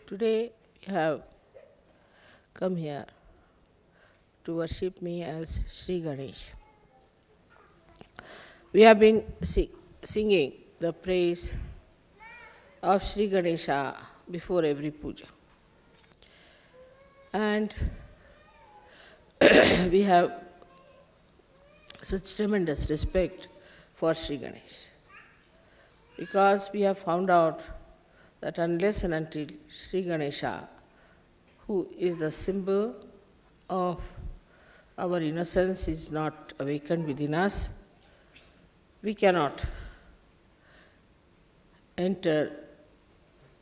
Today you have come here to worship me as Sri Ganesh. We have been singing the praise of Sri Ganesha before every puja. And we have such tremendous respect for Sri Ganesh, because we have found out that unless and until Sri Ganesha, who is the symbol of our innocence, is not awakened within us, we cannot enter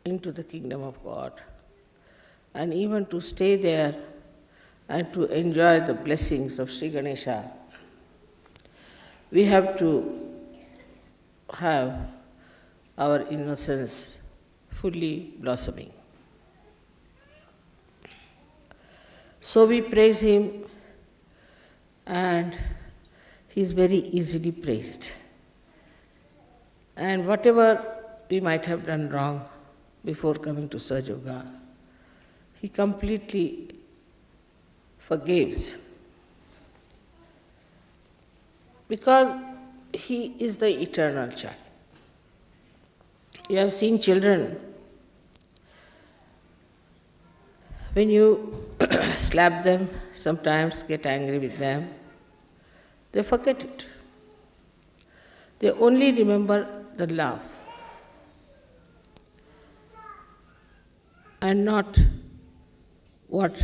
into the kingdom of God. And even to stay there and to enjoy the blessings of Sri Ganesha, we have to have our innocence fully blossoming. So we praise him, and he is very easily praised. And whatever we might have done wrong before coming to Sahaja Yoga, he completely forgives, because he is the eternal child. You have seen children, when you slap them, sometimes get angry with them, they forget it. They only remember the love and not what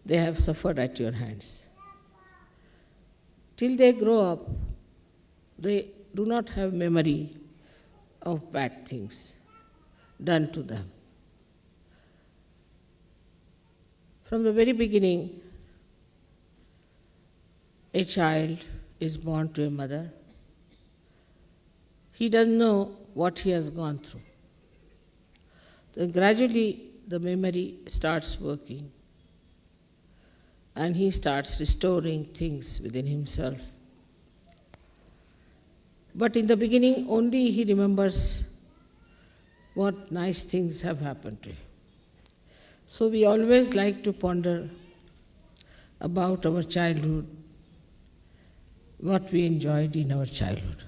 they have suffered at your hands. Till they grow up, they do not have memory of bad things done to them. From the very beginning, a child is born to a mother. He doesn't know what he has gone through. Then gradually the memory starts working, and he starts restoring things within himself. But in the beginning, only he remembers what nice things have happened to him. So we always like to ponder about our childhood, what we enjoyed in our childhood.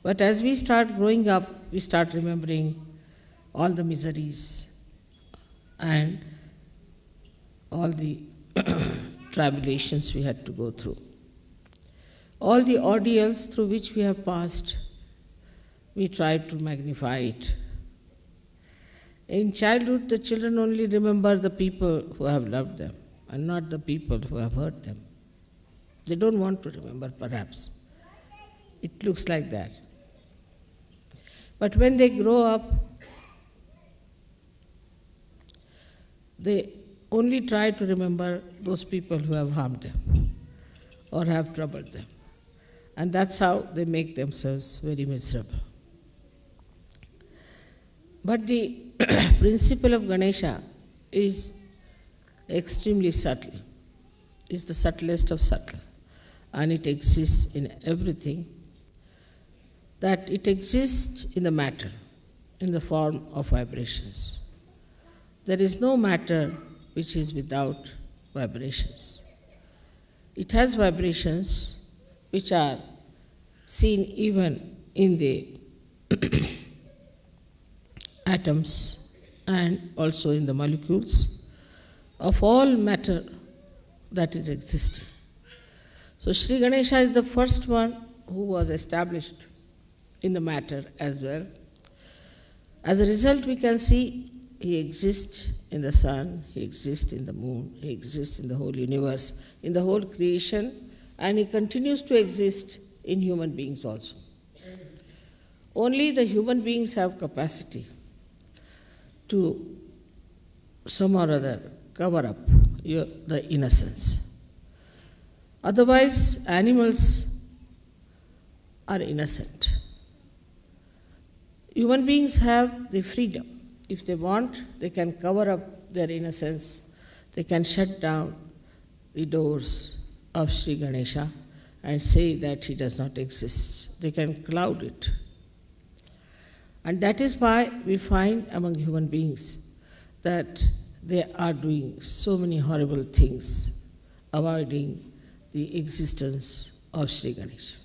But as we start growing up, we start remembering all the miseries and all the tribulations we had to go through. All the ordeals through which we have passed, we try to magnify it. In childhood, the children only remember the people who have loved them and not the people who have hurt them. They don't want to remember, perhaps. It looks like that. But when they grow up, they only try to remember those people who have harmed them or have troubled them. And that's how they make themselves very miserable. But the principle of Ganesha is extremely subtle. It's the subtlest of subtle. And it exists in everything. That it exists in the matter, in the form of vibrations. There is no matter which is without vibrations. It has vibrations which are seen even in the atoms and also in the molecules of all matter that is existing. So Sri Ganesha is the first one who was established in the matter as well. As a result, we can see he exists in the sun, he exists in the moon, he exists in the whole universe, in the whole creation, and he continues to exist in human beings also. Only the human beings have capacity to some or other cover up the innocence. Otherwise, animals are innocent. Human beings have the freedom. If they want, they can cover up their innocence. They can shut down the doors of Sri Ganesha and say that he does not exist. They can cloud it. And that is why we find among human beings that they are doing so many horrible things, avoiding the existence of Sri Ganesha.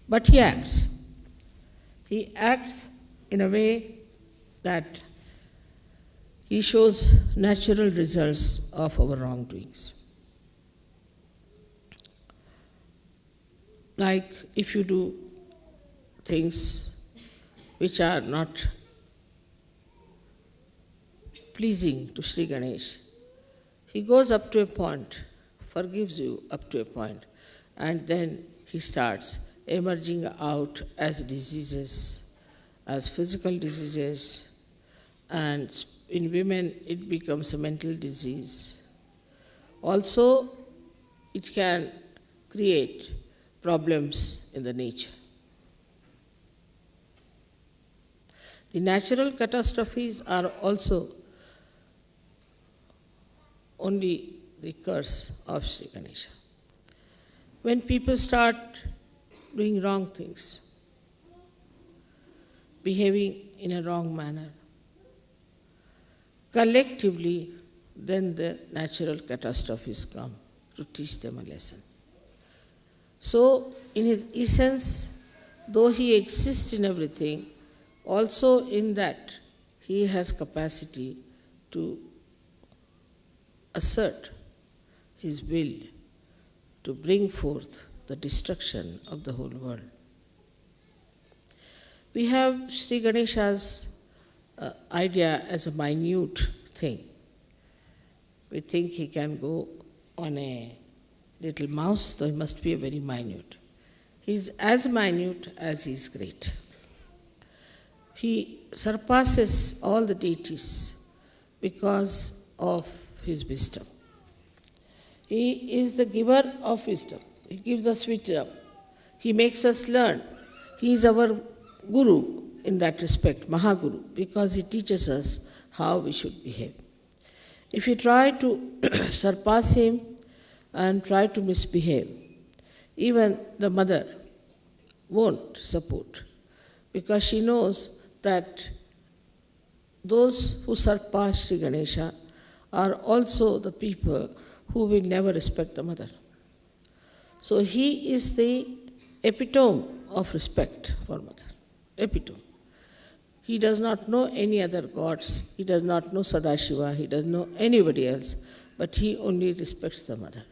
But he acts. He acts in a way that he shows natural results of our wrongdoings. Like if you do things which are not pleasing to Sri Ganesh, he goes up to a point, forgives you up to a point, and then he starts emerging out as diseases, as physical diseases, and in women it becomes a mental disease. Also, it can create problems in the nature. The natural catastrophes are also only the curse of Sri Ganesha. When people start doing wrong things, behaving in a wrong manner, collectively, then the natural catastrophes come to teach them a lesson. So, in his essence, though he exists in everything, also in that he has capacity to assert his will to bring forth the destruction of the whole world. We have Sri Ganesha's idea as a minute thing. We think he can go on a little mouse, though he must be a very minute. He is as minute as he is great. He surpasses all the deities because of his wisdom. He is the giver of wisdom. He gives us wisdom. He makes us learn. He is our guru in that respect, Mahaguru, because he teaches us how we should behave. If you try to surpass him and try to misbehave, even the mother won't support, because she knows that those who surpass Sri Ganesha are also the people who will never respect the mother. So he is the epitome of respect for mother. Epitome. He does not know any other gods, he does not know Sadashiva, he doesn't know anybody else, but he only respects the mother.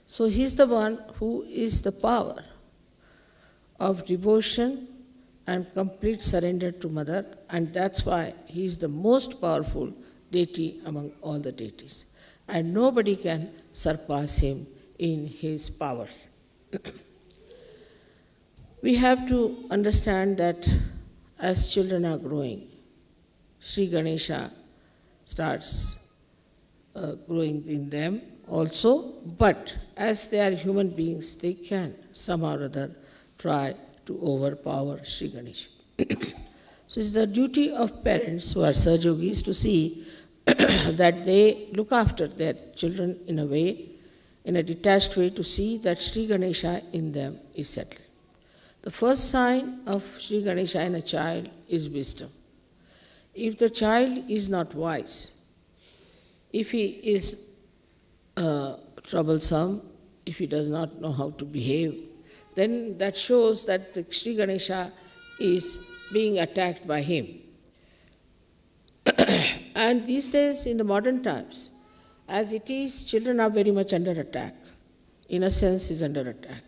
So he is the one who is the power of devotion and complete surrender to mother, and that's why he is the most powerful deity among all the deities. And nobody can surpass him in his power. We have to understand that as children are growing, Sri Ganesha starts growing in them also, but as they are human beings, they can somehow or other try to overpower Sri Ganesha. So it's the duty of parents who are Sahajogis to see that they look after their children in a way, in a detached way, to see that Sri Ganesha in them is settled. The first sign of Sri Ganesha in a child is wisdom. If the child is not wise, if he is troublesome, if he does not know how to behave, then that shows that the Sri Ganesha is being attacked by him. And these days, in the modern times, as it is, children are very much under attack. Innocence is under attack.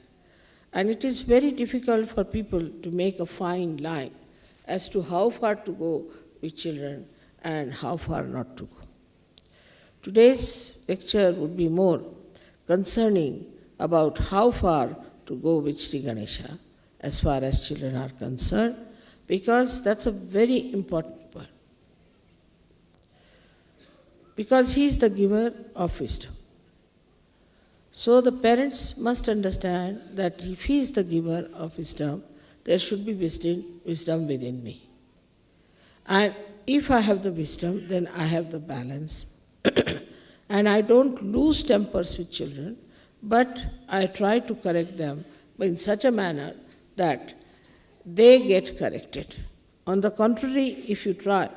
And it is very difficult for people to make a fine line as to how far to go with children and how far not to go. Today's lecture would be more concerning about how far to go with Sri Ganesha as far as children are concerned, because that's a very important point. Because he is the giver of wisdom. So the parents must understand that if he is the giver of wisdom, there should be wisdom within me. And if I have the wisdom, then I have the balance. And I don't lose tempers with children, but I try to correct them in such a manner that they get corrected On the contrary, if you try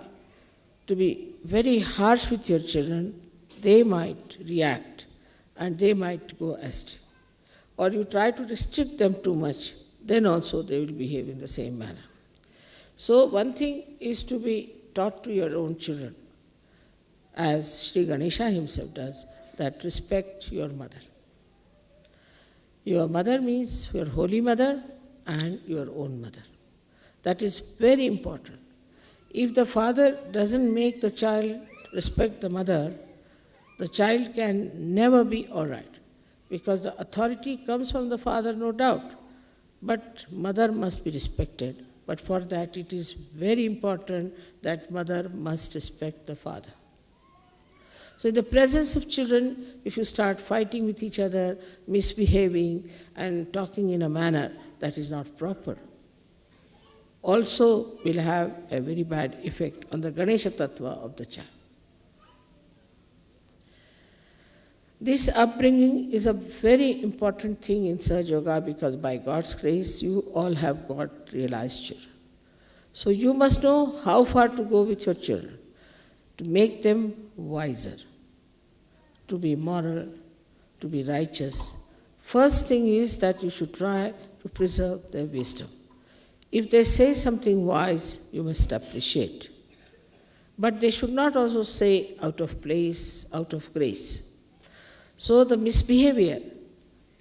to be very harsh with your children, they might react and they might go astray. Or you try to restrict them too much, then also they will behave in the same manner. So one thing is to be taught to your own children, as Sri Ganesha himself does, that respect your mother. Your mother means your holy mother and your own mother. That is very important. If the father doesn't make the child respect the mother, the child can never be all right, because the authority comes from the father, no doubt, but mother must be respected. But for that, it is very important that mother must respect the father. So in the presence of children, if you start fighting with each other, misbehaving, and talking in a manner that is not proper, also will have a very bad effect on the Ganesha Tattva of the child. This upbringing is a very important thing in Sahaja Yoga, because by God's grace, you all have got realized children. So you must know how far to go with your children, to make them wiser, to be moral, to be righteous. First thing is that you should try to preserve their wisdom. If they say something wise, you must appreciate. But they should not also say out of place, out of grace. So the misbehavior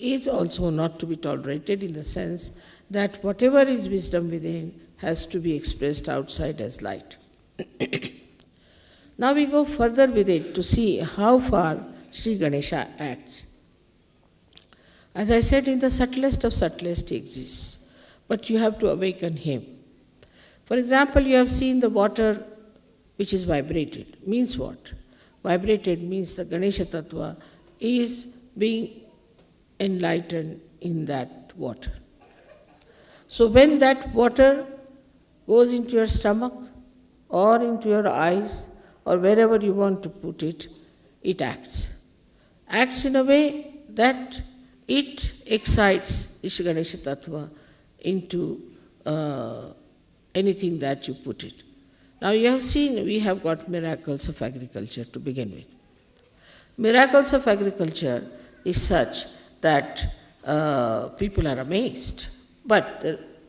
is also not to be tolerated, in the sense that whatever is wisdom within has to be expressed outside as light. Now we go further with it to see how far Sri Ganesha acts. As I said, in the subtlest of subtlest he exists, but you have to awaken him. For example, you have seen the water which is vibrated. Means what? Vibrated means the Ganesha Tattva is being enlightened in that water. So when that water goes into your stomach or into your eyes or wherever you want to put it, it acts. Acts in a way that it excites Isha Ganesha Tattva into anything that you put it. Now you have seen we have got miracles of agriculture to begin with. Miracles of agriculture is such that people are amazed. But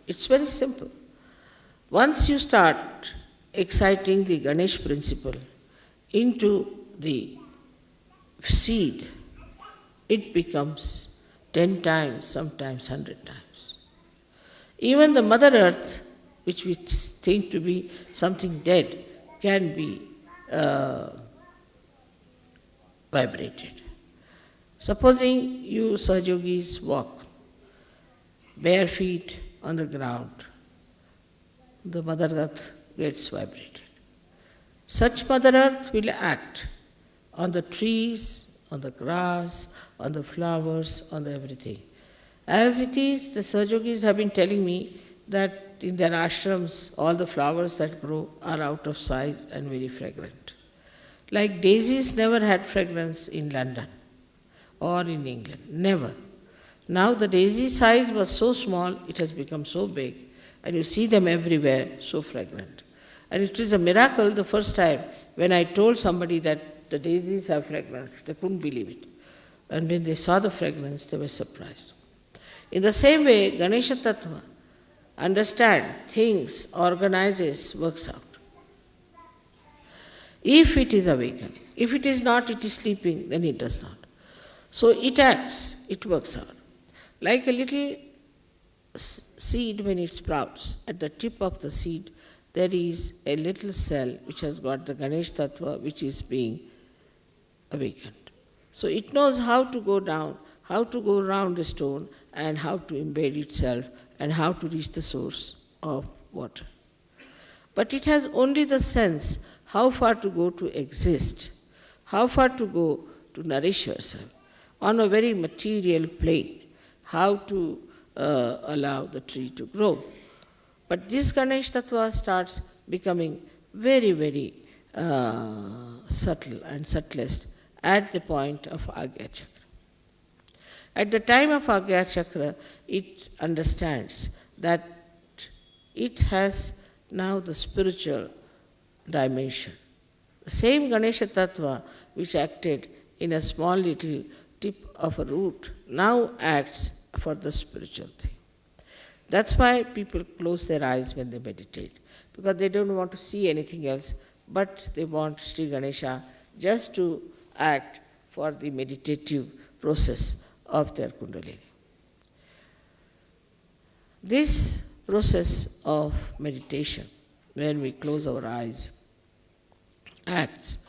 it's very simple. Once you start exciting the Ganesh principle into the seed, it becomes 10 times, sometimes 100 times. Even the Mother Earth, which we think to be something dead, can be vibrated. Supposing you Sahaja-yogis walk bare feet on the ground, the Mother Earth gets vibrated. Such Mother Earth will act on the trees, on the grass, on the flowers, on everything. As it is, the Sahaja-yogis have been telling me that in their ashrams, all the flowers that grow are out of size and very fragrant. Like daisies never had fragrance in London or in England, never. Now the daisy size was so small, it has become so big, and you see them everywhere, so fragrant. And it is a miracle the first time when I told somebody that the daisies have fragrance, they couldn't believe it. And when they saw the fragrance, they were surprised. In the same way, Ganesha Tattva understands things, organizes, works out. If it is awakened, if it is not, it is sleeping, then it does not. So it acts, it works out. Like a little seed when it sprouts, at the tip of the seed, there is a little cell which has got the Ganesh Tattva which is being awakened. So it knows how to go down, how to go around a stone, and how to embed itself, and how to reach the source of water. But it has only the sense how far to go to exist, how far to go to nourish yourself on a very material plane, how to allow the tree to grow. But this Ganesh Tattva starts becoming very, very subtle and subtlest at the point of Agya Chakra. At the time of Agya Chakra, it understands that it has now the spiritual dimension. The same Ganesha Tattva which acted in a small little tip of a root now acts for the spiritual thing. That's why people close their eyes when they meditate, because they don't want to see anything else, but they want Sri Ganesha just to act for the meditative process of their Kundalini. This process of meditation, when we close our eyes, acts.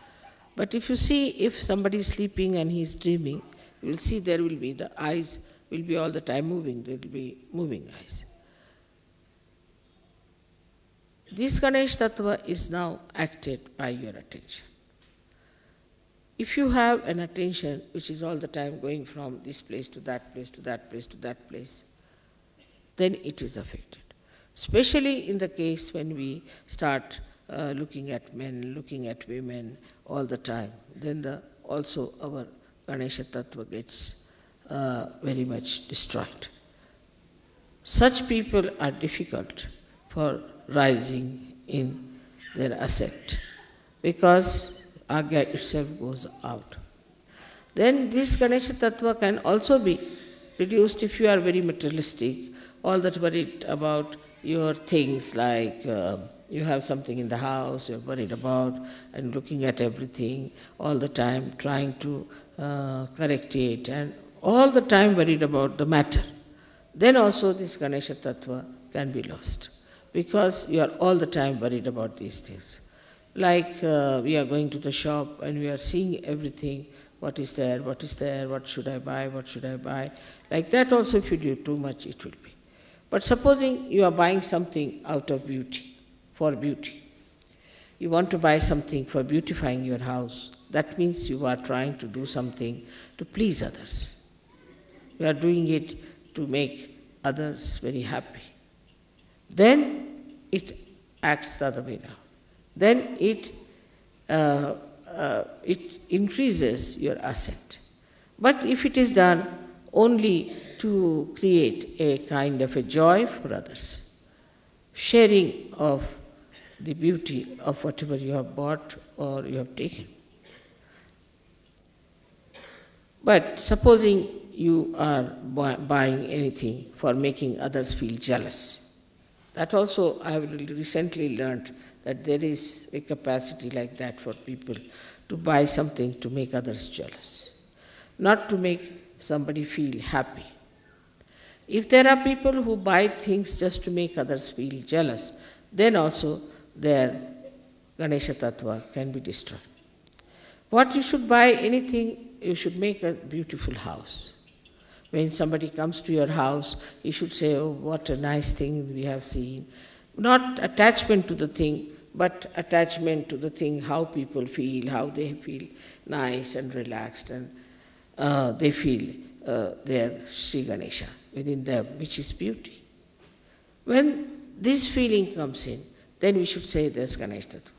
But if you see, if somebody is sleeping and he is dreaming, you will see there will be, the eyes will be all the time moving, there will be moving eyes. This Ganesh Tattva is now acted by your attention. If you have an attention which is all the time going from this place to that place, to that place, to that place, then it is affected. Especially in the case when we start looking at men, looking at women all the time, then also our Ganesha Tattva gets very much destroyed. Such people are difficult for rising in their ascent, because Agya itself goes out. Then this Ganesha Tattva can also be reduced if you are very materialistic, all that worried about your things, like you have something in the house, you're worried about and looking at everything all the time, trying to correct it, and all the time worried about the matter. Then also this Ganesha Tattva can be lost, because you are all the time worried about these things. Like we are going to the shop and we are seeing everything, what is there, what should I buy, what should I buy. Like that also, if you do too much, it will be. But supposing you are buying something out of beauty, for beauty. You want to buy something for beautifying your house. That means you are trying to do something to please others. You are doing it to make others very happy. Then it acts the other way now. Then it increases your ascent. But if it is done only to create a kind of a joy for others, sharing of the beauty of whatever you have bought or you have taken. But supposing you are buying anything for making others feel jealous, that also I have recently learned that there is a capacity like that for people to buy something to make others jealous, not to make somebody feel happy. If there are people who buy things just to make others feel jealous, then also their Ganesha Tattva can be destroyed. What you should buy anything, you should make a beautiful house. When somebody comes to your house, you should say, oh, what a nice thing we have seen. Not attachment to the thing, but attachment to the thing, how people feel, how they feel nice and relaxed, and they feel their Sri Ganesha within them, which is beauty. When this feeling comes in, then we should say there's Ganesha Tattva.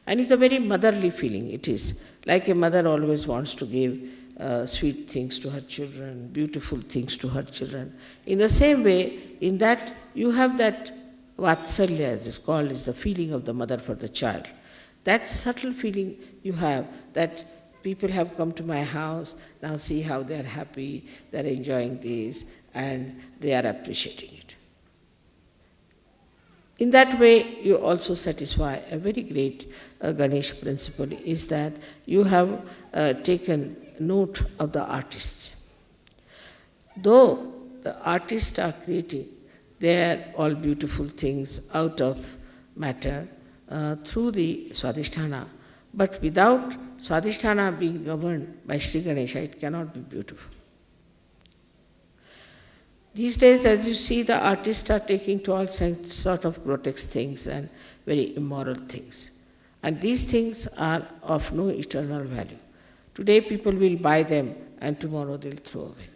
And it's a very motherly feeling. It is like a mother always wants to give sweet things to her children, beautiful things to her children. In the same way, in that you have that Vatsalya, as it's called, is the feeling of the mother for the child. That subtle feeling you have, that people have come to my house, now see how they are happy, they are enjoying this, and they are appreciating it. In that way, you also satisfy a very great Ganesh principle, is that you have taken note of the artists. Though the artists are creating, they are all beautiful things out of matter through the Swadhisthana, but without Swadhisthana being governed by Sri Ganesha, it cannot be beautiful. These days, as you see, the artists are taking to all sort of grotesque things and very immoral things. And these things are of no eternal value. Today people will buy them and tomorrow they'll throw away.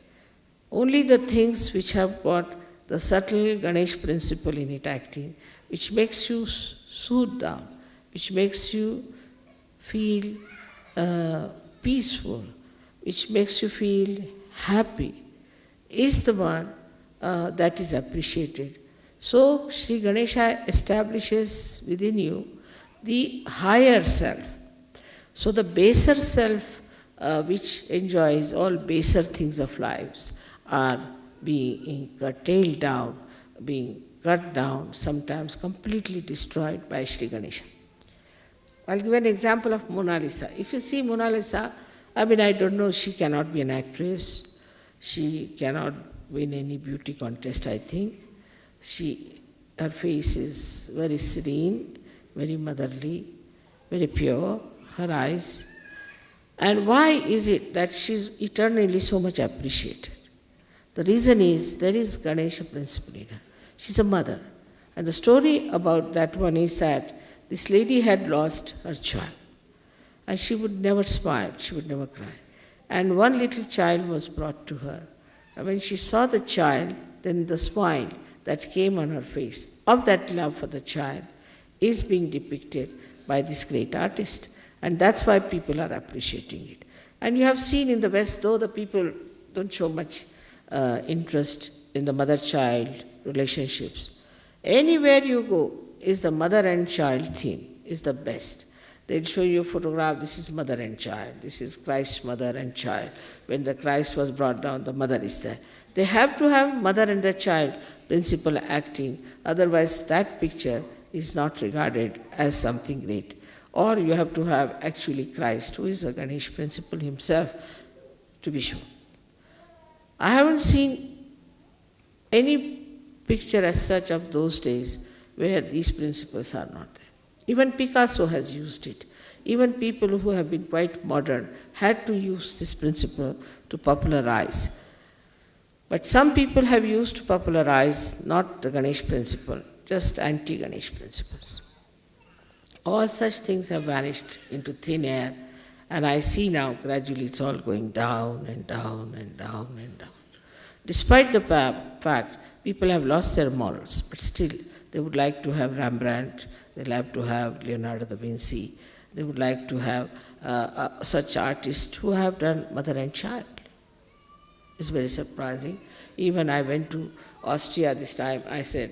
Only the things which have got the subtle Ganesh principle in it acting, which makes you soothe down, which makes you feel peaceful, which makes you feel happy, is the one that is appreciated. So Sri Ganesha establishes within you the higher self. So the baser self, which enjoys all baser things of lives, are being curtailed down, being cut down, sometimes completely destroyed by Sri Ganesha. I'll give an example of Mona Lisa. If you see Mona Lisa, I don't know, she cannot be an actress. She cannot win any beauty contest, I think. Her face is very serene, very motherly, very pure, her eyes. And why is it that she's eternally so much appreciated? The reason is there is Ganesha principle in her. She's a mother. And the story about that one is that this lady had lost her child. And she would never smile, she would never cry. And one little child was brought to her. And when she saw the child, then the smile that came on her face of that love for the child is being depicted by this great artist. And that's why people are appreciating it. And you have seen in the West, though the people don't show much interest in the mother-child relationships, anywhere you go is the mother and child theme is the best. They'll show you a photograph, this is mother and child, this is Christ's mother and child. When the Christ was brought down, the mother is there. They have to have mother and the child principle acting, otherwise that picture is not regarded as something great. Or you have to have actually Christ, who is a Ganesh principle himself, to be shown. I haven't seen any picture as such of those days where these principles are not there. Even Picasso has used it. Even people who have been quite modern had to use this principle to popularize. But some people have used to popularize not the Ganesh principle, just anti-Ganesh principles. All such things have vanished into thin air, and I see now gradually it's all going down and down and down and down. Despite the fact people have lost their morals, but still they would like to have Rembrandt, they like to have Leonardo da Vinci, they would like to have such artists who have done mother and child. It's very surprising. Even I went to Austria this time, I said,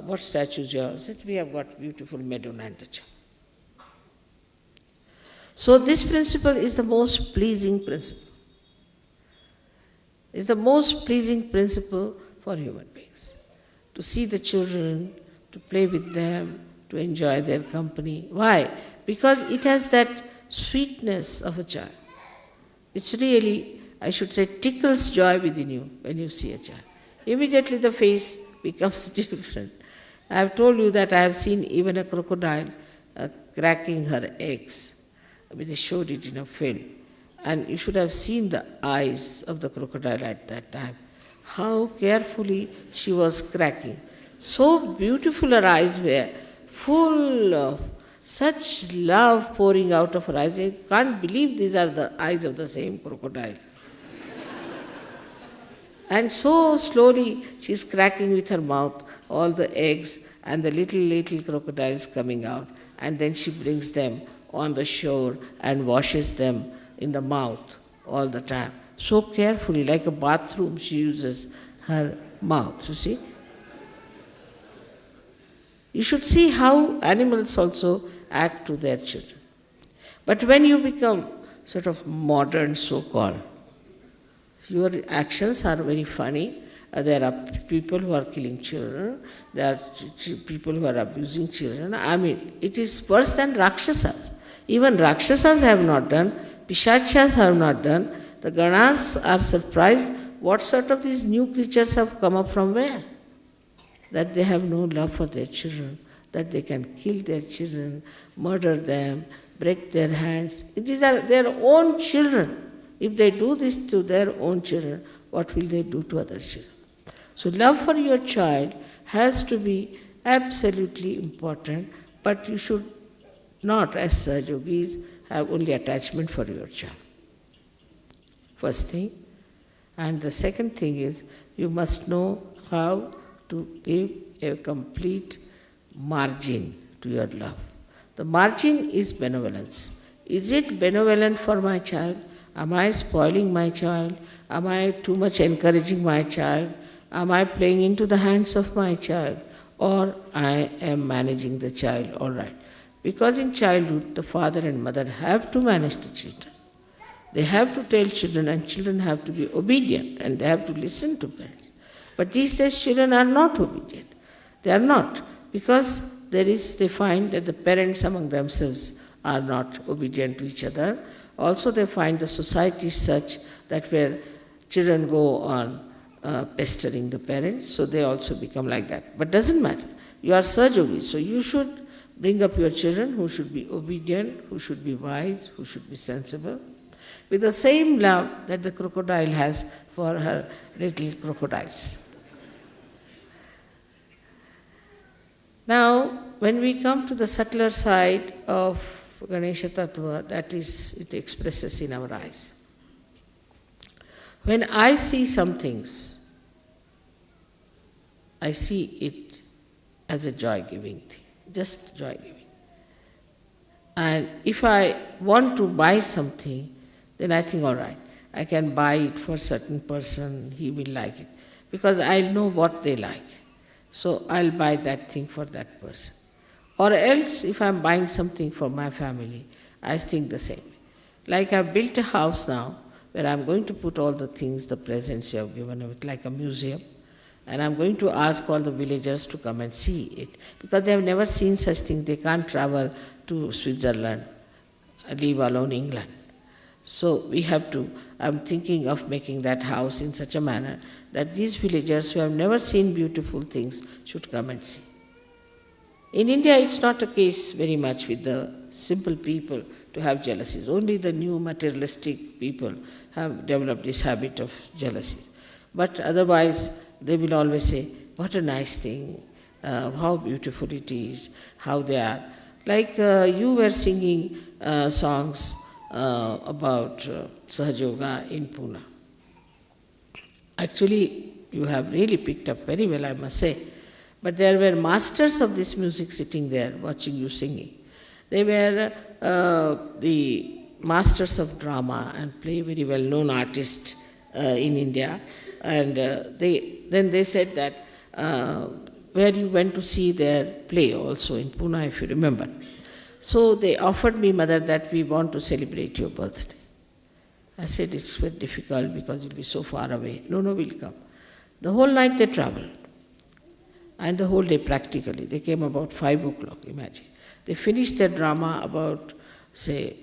what statues you have? I said, we have got beautiful Madonna and the Child. So this principle is the most pleasing principle. It's the most pleasing principle for human beings. To see the children, to play with them, to enjoy their company. Why? Because it has that sweetness of a child. It's really, I should say, tickles joy within you when you see a child. Immediately the face becomes different. I have told you that I have seen even a crocodile cracking her eggs. They showed it in a film. And you should have seen the eyes of the crocodile at that time. How carefully she was cracking. So beautiful her eyes were, full of such love pouring out of her eyes. I can't believe these are the eyes of the same crocodile. And so slowly she's cracking with her mouth all the eggs and the little crocodiles coming out. And then she brings them on the shore and washes them in the mouth all the time. So carefully, like a bathroom, she uses her mouth, you see. You should see how animals also act to their children. But when you become sort of modern, so-called, your actions are very funny. There are people who are killing children. There are people who are abusing children. It is worse than Rakshasas. Even Rakshasas have not done. Pishachas have not done. The Ganas are surprised what sort of these new creatures have come up from where? That they have no love for their children, that they can kill their children, murder them, break their hands. These are their own children. If they do this to their own children, what will they do to other children? So love for your child has to be absolutely important, but you should not, as Sahaj Yogis, have only attachment for your child. First thing. And the second thing is, you must know how to give a complete margin to your love. The margin is benevolence. Is it benevolent for my child? Am I spoiling my child? Am I too much encouraging my child? am I playing into the hands of my child, or I am managing the child all right? Because in childhood, the father and mother have to manage the children. They have to tell children, and children have to be obedient, and they have to listen to parents. But these days, children are not obedient. They are not, because they find that the parents among themselves are not obedient to each other. Also, they find the society such that where children go on pestering the parents, so they also become like that. But doesn't matter. You are Sahaja-yogi, so you should bring up your children who should be obedient, who should be wise, who should be sensible, with the same love that the crocodile has for her little crocodiles. Now, when we come to the subtler side of Ganesha Tattva, that is, it expresses in our eyes. When I see some things, I see it as a joy-giving thing, just joy-giving. And if I want to buy something, then I think, all right, I can buy it for a certain person, he will like it, because I'll know what they like. So I'll buy that thing for that person. Or else, if I'm buying something for my family, I think the same. Like I've built a house now, where I'm going to put all the things, the presents you have given with like a museum, and I'm going to ask all the villagers to come and see it, because they have never seen such things. They can't travel to Switzerland, leave alone England. So we have to, I'm thinking of making that house in such a manner that these villagers who have never seen beautiful things should come and see. In India, it's not a case very much with the simple people to have jealousies. Only the new materialistic people have developed this habit of jealousy. But otherwise, they will always say, what a nice thing, how beautiful it is, how they are. Like you were singing songs about Sahaja Yoga in Pune. Actually, you have really picked up very well, I must say. But there were masters of this music sitting there watching you singing. They were the masters of drama and play very well-known artists in India. And then they said that where you went to see their play also in Pune, if you remember. So they offered me, Mother, that we want to celebrate your birthday. I said, it's very difficult because you'll be so far away. No, we'll come. The whole night they traveled. And the whole day practically. They came about 5 o'clock, imagine. They finished their drama about, say,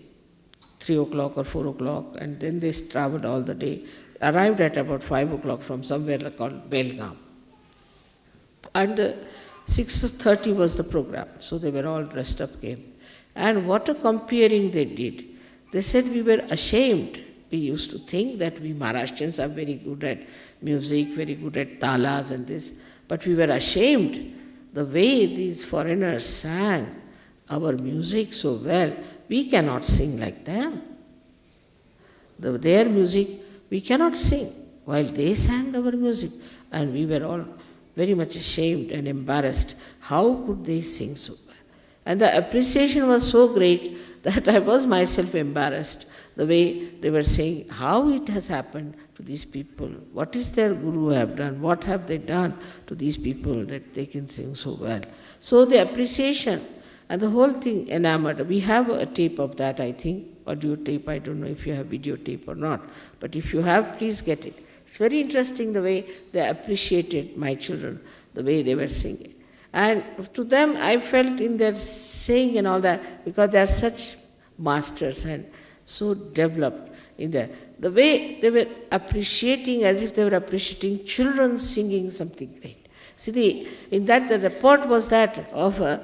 3 o'clock or 4 o'clock, and then they traveled all the day, arrived at about 5 o'clock from somewhere called Belgaum. And 6:30 was the program, so they were all dressed up, came. And what a comparing they did. They said we were ashamed. We used to think that we Maharashtrians are very good at music, very good at talas and this, but we were ashamed the way these foreigners sang our music so well. We cannot sing like them. Their music, we cannot sing, while they sang our music. And we were all very much ashamed and embarrassed. How could they sing so well? And the appreciation was so great that I was myself embarrassed, the way they were saying how it has happened to these people. What is their guru have done? What have they done to these people that they can sing so well? So the appreciation and the whole thing enamored. We have a tape of that, I think, audio tape. I don't know if you have video tape or not. But if you have, please get it. It's very interesting the way they appreciated my children, the way they were singing. And to them, I felt in their saying and all that, because they are such masters and so developed in there. The way they were appreciating, as if they were appreciating children singing something great. See, in that the report was that of a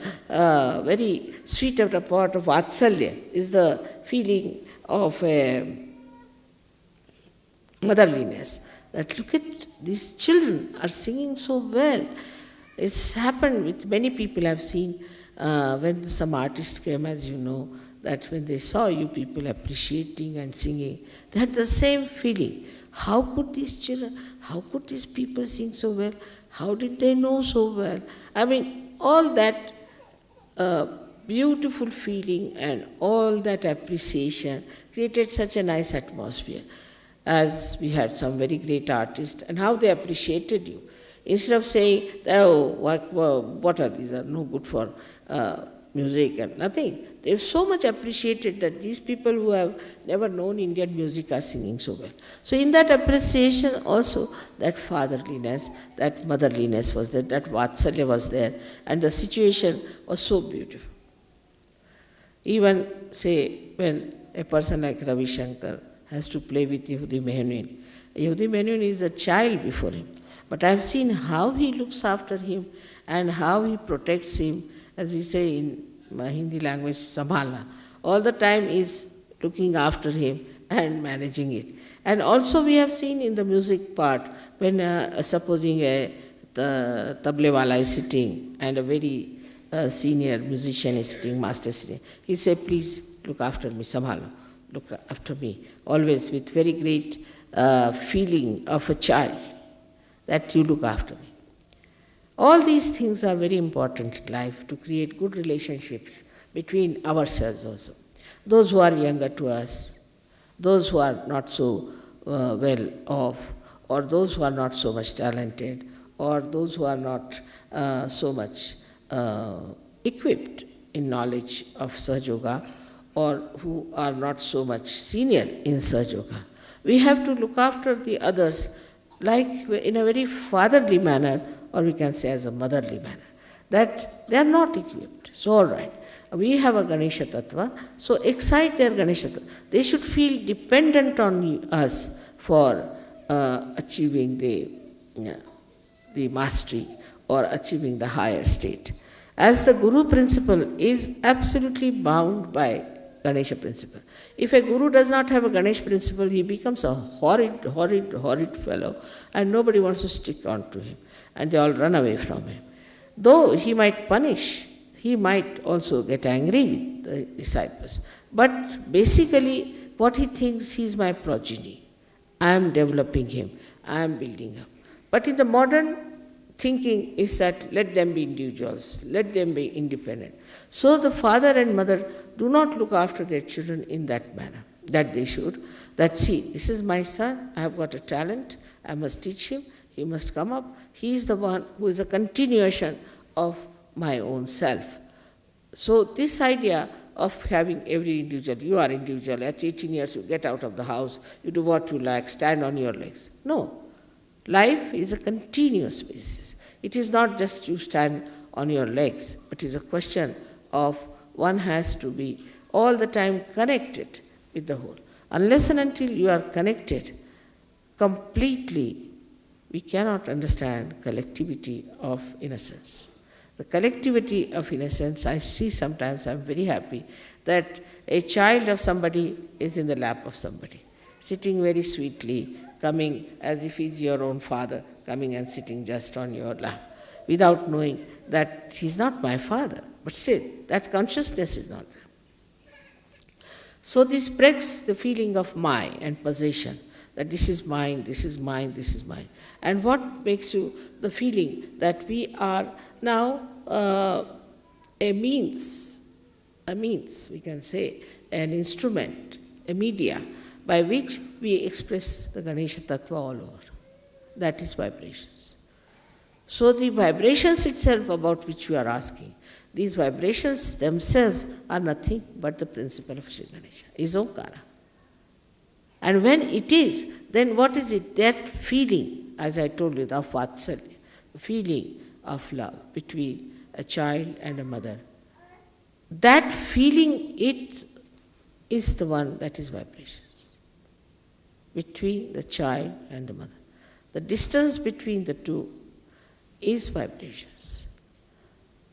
very sweet report of Vatsalya, is the feeling of motherliness. That look at these children are singing so well. It's happened with many people I've seen when some artist came, as you know, that when they saw you people appreciating and singing, they had the same feeling. How could these children, how could these people sing so well? How did they know so well? I mean, all that beautiful feeling and all that appreciation created such a nice atmosphere. As we had some very great artists, and how they appreciated you. Instead of saying, oh, what are these, are no good for music and nothing. They've so much appreciated that these people who have never known Indian music are singing so well. So in that appreciation also, that fatherliness, that motherliness was there, that Vatsalya was there, and the situation was so beautiful. Even, say, when a person like Ravi Shankar has to play with Yehudi Menuhin is a child before him. But I've seen how he looks after him and how he protects him, as we say in Hindi language, Sambhalna. All the time is looking after him and managing it. And also we have seen in the music part, when supposing a tablewala is sitting and a very senior musician is sitting, master is sitting, he say, please look after me, Sambhalo, look after me, always with very great feeling of a child, that you look after me. All these things are very important in life to create good relationships between ourselves also. Those who are younger to us, those who are not so well off, or those who are not so much talented, or those who are not so much equipped in knowledge of Sahaja Yoga, or who are not so much senior in Sahaja Yoga. We have to look after the others like in a very fatherly manner, or we can say as a motherly manner, that they are not equipped. So all right, we have a Ganesha Tattva, so excite their Ganesha Tattva. They should feel dependent on us for achieving the mastery or achieving the higher state. As the Guru principle is absolutely bound by Ganesha principle. If a Guru does not have a Ganesha principle, he becomes a horrid fellow, and nobody wants to stick on to him, and they all run away from him. Though he might punish, he might also get angry with the disciples. But basically, what he thinks, he is my progeny. I am developing him, I am building him. But in the modern thinking is that let them be individuals, let them be independent. So the father and mother do not look after their children in that manner, that they should. That see, this is my son, I have got a talent, I must teach him, he must come up. He is the one who is a continuation of my own self. So this idea of having every individual, you are individual, at 18 years you get out of the house, you do what you like, stand on your legs. No. Life is a continuous basis. It is not just you stand on your legs, but it is a question of one has to be all the time connected with the whole. Unless and until you are connected completely, we cannot understand collectivity of innocence. The collectivity of innocence, I see sometimes, I am very happy that a child of somebody is in the lap of somebody, sitting very sweetly, coming as if he's your own father, coming and sitting just on your lap, without knowing that he's not my father. But still, that consciousness is not there. So this breaks the feeling of my and possession, that this is mine, this is mine, this is mine. And what makes you the feeling that we are now a means, we can say, an instrument, a media, by which we express the Ganesha Tattva all over. That is vibrations. So the vibrations itself about which you are asking, these vibrations themselves are nothing but the principle of Sri Ganesha, is Omkara. And when it is, then what is it? That feeling, as I told you, of Vatsalya, the feeling of love between a child and a mother. That feeling, it is the one that is vibrations between the child and the mother. The distance between the two is vibrations.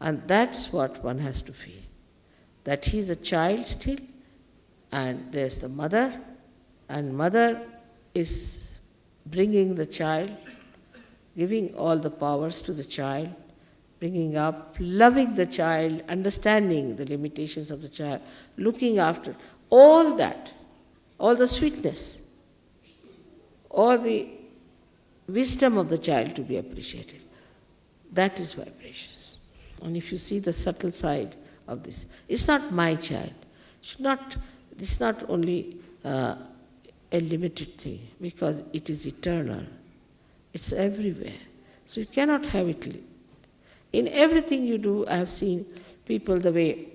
And that's what one has to feel. That he is a child still, and there's the mother, and mother is bringing the child, giving all the powers to the child, bringing up, loving the child, understanding the limitations of the child, looking after all that, all the sweetness, all the wisdom of the child to be appreciated. That is vibrations. And if you see the subtle side of this, it's not my child. This is not only a limited thing, because it is eternal. It's everywhere. So you cannot have it. In everything you do, I have seen people the way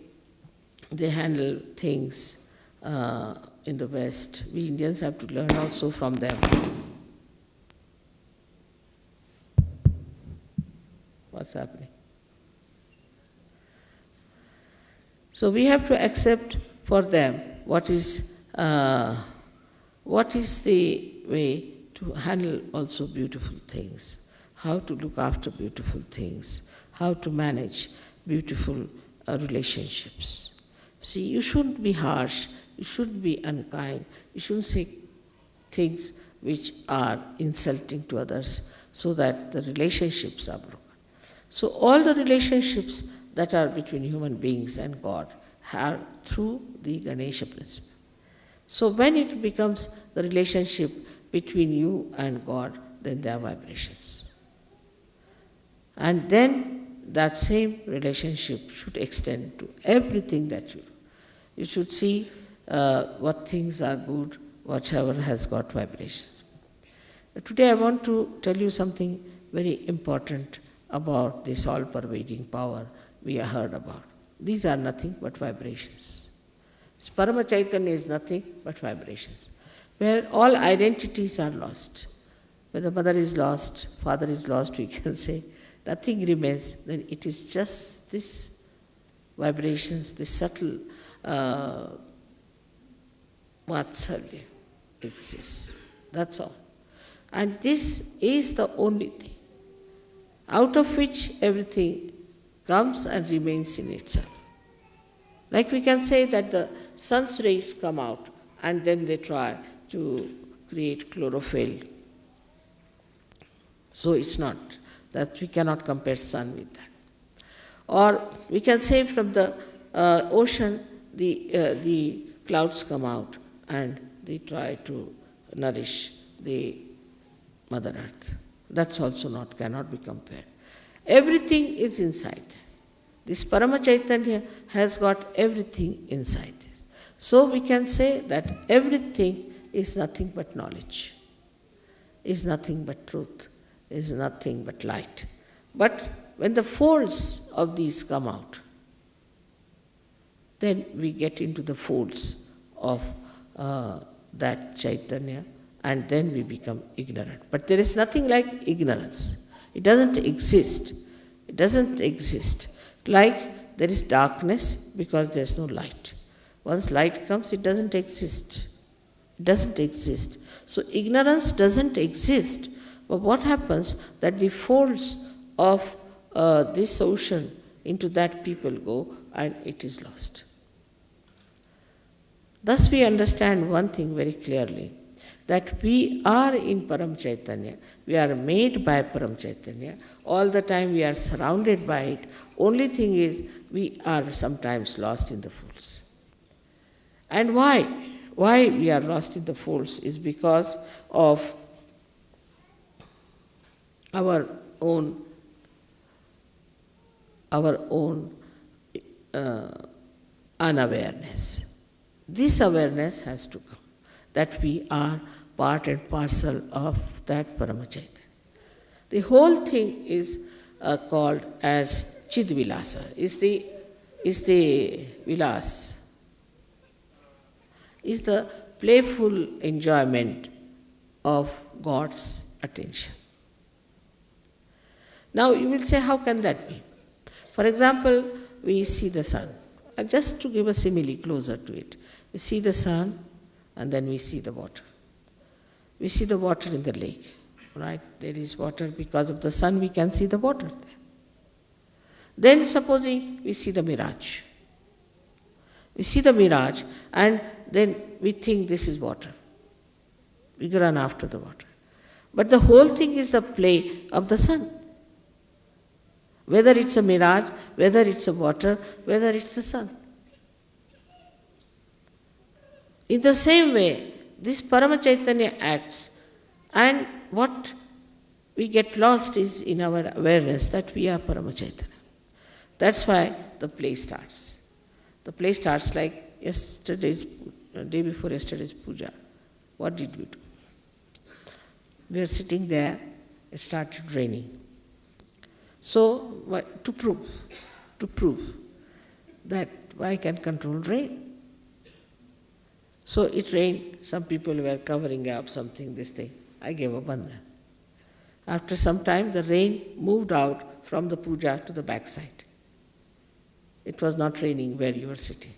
they handle things in the West. We Indians have to learn also from them. What's happening? So we have to accept for them what is the way to handle also beautiful things, how to look after beautiful things, how to manage beautiful relationships. See, you shouldn't be harsh, you shouldn't be unkind, you shouldn't say things which are insulting to others so that the relationships are broken. So all the relationships that are between human beings and God are through the Ganesha principle. So when it becomes the relationship between you and God, then there are vibrations. And then that same relationship should extend to everything that you do. You should see what things are good, whatever has got vibrations. Today I want to tell you something very important about this all-pervading power we have heard about. These are nothing but vibrations. Parama Chaitanya is nothing but vibrations, where all identities are lost. When the mother is lost, father is lost, we can say, nothing remains, then it is just this vibrations, this subtle vatsalya exists. That's all. And this is the only thing, out of which everything comes and remains in itself. Like we can say that the sun's rays come out and then they try to create chlorophyll. So it's not, that we cannot compare sun with that. Or we can say from the ocean, the clouds come out and they try to nourish the Mother Earth. That's also cannot be compared. Everything is inside. This Parama Chaitanya has got everything inside this. So we can say that everything is nothing but knowledge, is nothing but truth, is nothing but light. But when the folds of these come out, then we get into the folds of that Chaitanya, and then we become ignorant. But there is nothing like ignorance. It doesn't exist. It doesn't exist. Like there is darkness because there is no light. Once light comes, it doesn't exist. It doesn't exist. So ignorance doesn't exist. But what happens that the folds of this ocean, into that people go and it is lost. Thus we understand one thing very clearly, that we are in Param Chaitanya, we are made by Param Chaitanya, all the time we are surrounded by it. Only thing is, we are sometimes lost in the folds. And why? Why we are lost in the folds is because of our own unawareness. This awareness has to come, that we are part and parcel of that Parama Chaitanya. The whole thing is called as Chidvilasa, is the vilas, is the playful enjoyment of God's attention. Now you will say, how can that be? For example, we see the sun. And just to give a simile closer to it, we see the sun and then we see the water. We see the water in the lake, right? There is water because of the sun, we can see the water there. Then supposing we see the mirage. We see the mirage and then we think this is water. We run after the water. But the whole thing is the play of the sun. Whether it's a mirage, whether it's a water, whether it's the sun. In the same way, this Parama Chaitanya acts, and what we get lost is in our awareness that we are Parama Chaitanya. That's why the play starts. The play starts like day before yesterday's puja. What did we do? We were sitting there, it started raining. So, to prove that I can control rain. So it rained, some people were covering up something, this thing. I gave a bandhan. After some time, the rain moved out from the puja to the backside. It was not raining where you were sitting.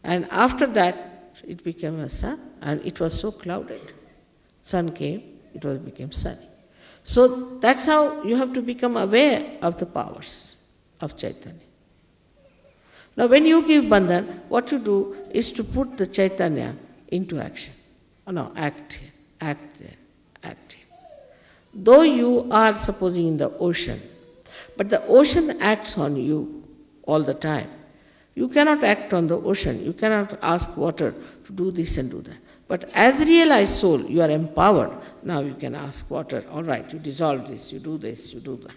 And after that, it became a sun, and it was so clouded. Sun came, it became sunny. So that's how you have to become aware of the powers of Chaitanya. Now when you give bandhan, what you do is to put the Chaitanya into action. Oh no, act here, act there, act here. Though you are supposing in the ocean, but the ocean acts on you all the time. You cannot act on the ocean, you cannot ask water to do this and do that. But as realized soul, you are empowered. Now you can ask water, all right, you dissolve this, you do that.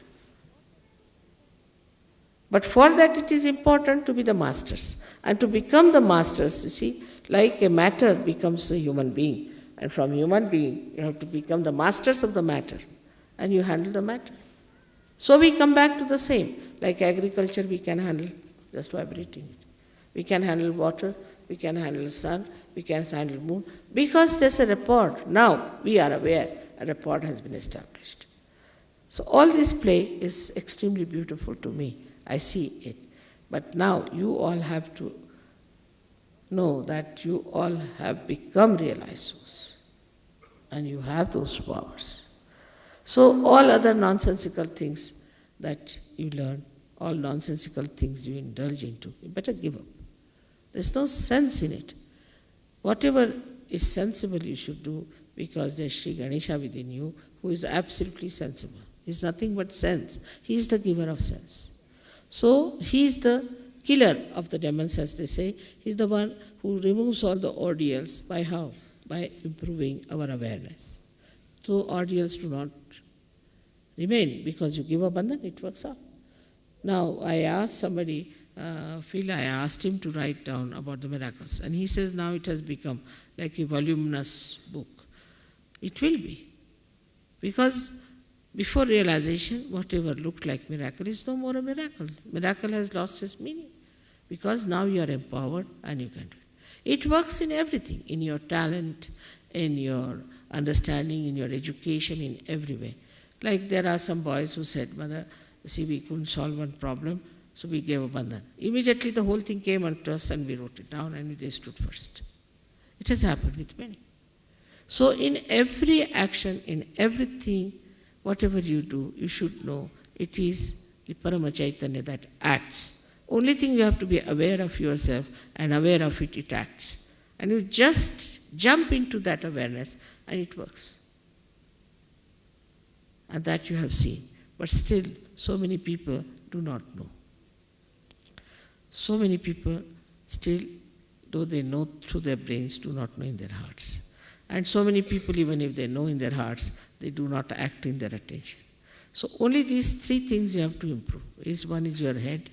But for that it is important to be the masters. And to become the masters, you see, like a matter becomes a human being. And from human being, you have to become the masters of the matter. And you handle the matter. So we come back to the same. Like agriculture, we can handle just vibrating it. We can handle water, we can handle sun, we can handle moon. Because there's a rapport. Now we are aware a rapport has been established. So all this play is extremely beautiful to me. I see it. But now you all have to know that you all have become realized souls. And you have those powers. So all other nonsensical things that you learn, all nonsensical things you indulge into, you better give up. There's no sense in it. Whatever is sensible you should do, because there's Sri Ganesha within you who is absolutely sensible. He's nothing but sense. He's the giver of sense. So he's the killer of the demons, as they say. He's the one who removes all the ordeals. By how? By improving our awareness. So ordeals do not remain because you give a bandhan, it works out. Now I asked somebody, Phil, I asked him to write down about the miracles, and he says now it has become like a voluminous book. It will be, because before realization, whatever looked like miracle is no more a miracle. Miracle has lost its meaning, because now you are empowered and you can do it. It works in everything, in your talent, in your understanding, in your education, in every way. Like there are some boys who said, Mother, see, we couldn't solve one problem, so we gave a bandhan. Immediately the whole thing came unto us and we wrote it down and they stood first. It has happened with many. So in every action, in everything, whatever you do, you should know it is the Parama Chaitanya that acts. Only thing you have to be aware of yourself, and aware of it, it acts. And you just jump into that awareness and it works. And that you have seen. But still, so many people do not know. So many people still, though they know through their brains, do not know in their hearts. And so many people, even if they know in their hearts, they do not act in their attention. So only these three things you have to improve. One is your head,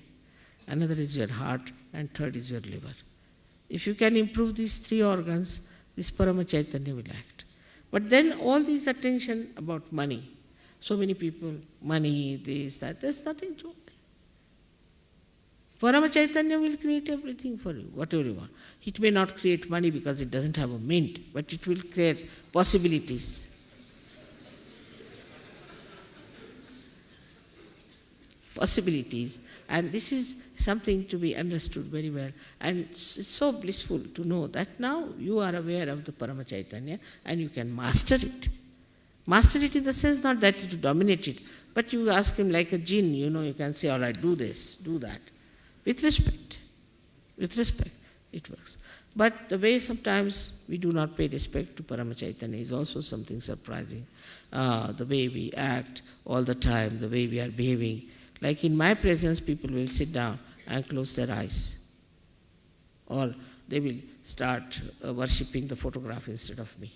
another is your heart, and third is your liver. If you can improve these three organs, this Parama Chaitanya will act. But then all this attention about money, so many people, money, this, that, there's nothing to it. Parama Chaitanya will create everything for you, whatever you want. It may not create money because it doesn't have a mint, but it will create possibilities. Possibilities. And this is something to be understood very well. And it's so blissful to know that now you are aware of the Parama Chaitanya and you can master it. Master it in the sense not that you dominate it, but you ask him like a jinn, you can say, all right, do this, do that. With respect, it works. But the way sometimes we do not pay respect to Parama Chaitanya is also something surprising. The way we act all the time, the way we are behaving. Like in my presence, people will sit down and close their eyes. Or they will start worshipping the photograph instead of me.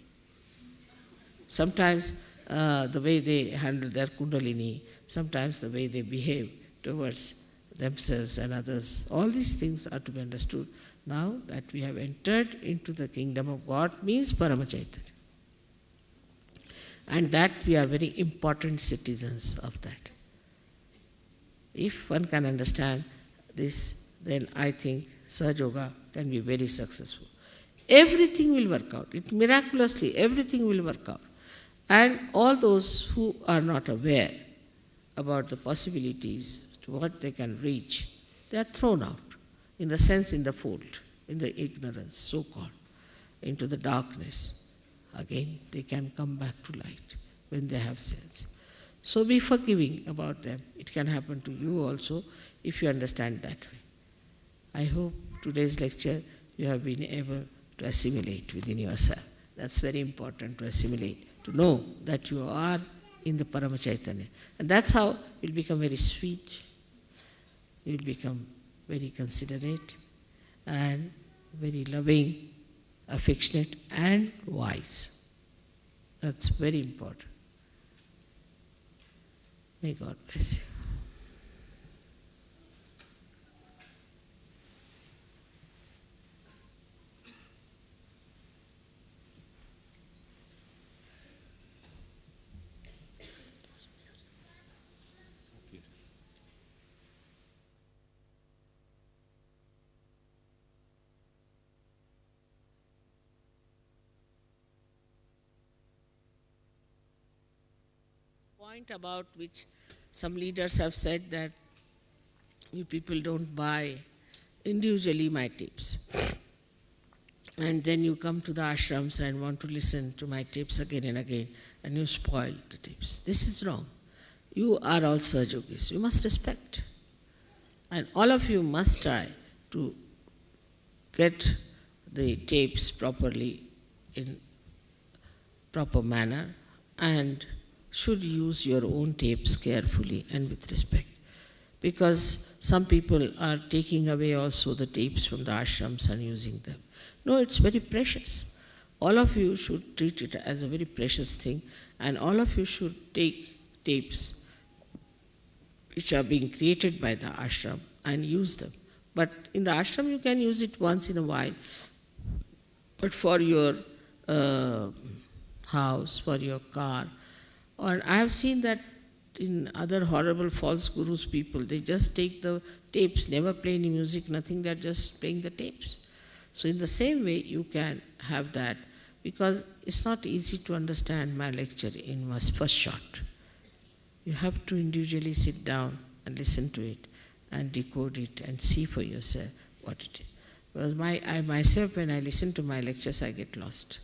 Sometimes the way they handle their kundalini, sometimes the way they behave towards themselves and others, all these things are to be understood. Now that we have entered into the kingdom of God means Parama Chaitanya. And that we are very important citizens of that. If one can understand this, then I think Sahaja Yoga can be very successful. Everything will work out. Miraculously, everything will work out. And all those who are not aware about the possibilities to what they can reach, they are thrown out, in the sense in the fold, in the ignorance, so-called, into the darkness. Again, they can come back to light when they have sense. So be forgiving about them. It can happen to you also if you understand that way. I hope today's lecture you have been able to assimilate within yourself. That's very important, to assimilate, to know that you are in the Parama Chaitanya. And that's how you'll become very sweet, you'll become very considerate and very loving, affectionate and wise. That's very important. May God bless you. Point about which some leaders have said that you people don't buy individually my tapes. And then you come to the ashrams and want to listen to my tapes again and again, and you spoil the tapes. This is wrong. You are all Sahaja Yogis. You must respect. And all of you must try to get the tapes properly, in proper manner, and should use your own tapes carefully and with respect. Because some people are taking away also the tapes from the ashrams and using them. No, it's very precious. All of you should treat it as a very precious thing, and all of you should take tapes which are being created by the ashram and use them. But in the ashram you can use it once in a while, but for your house, for your car, or I have seen that in other horrible false gurus people, they just take the tapes, never play any music, nothing, they're just playing the tapes. So in the same way you can have that, because it's not easy to understand my lecture in my first shot. You have to individually sit down and listen to it and decode it and see for yourself what it is. Because I myself, when I listen to my lectures, I get lost.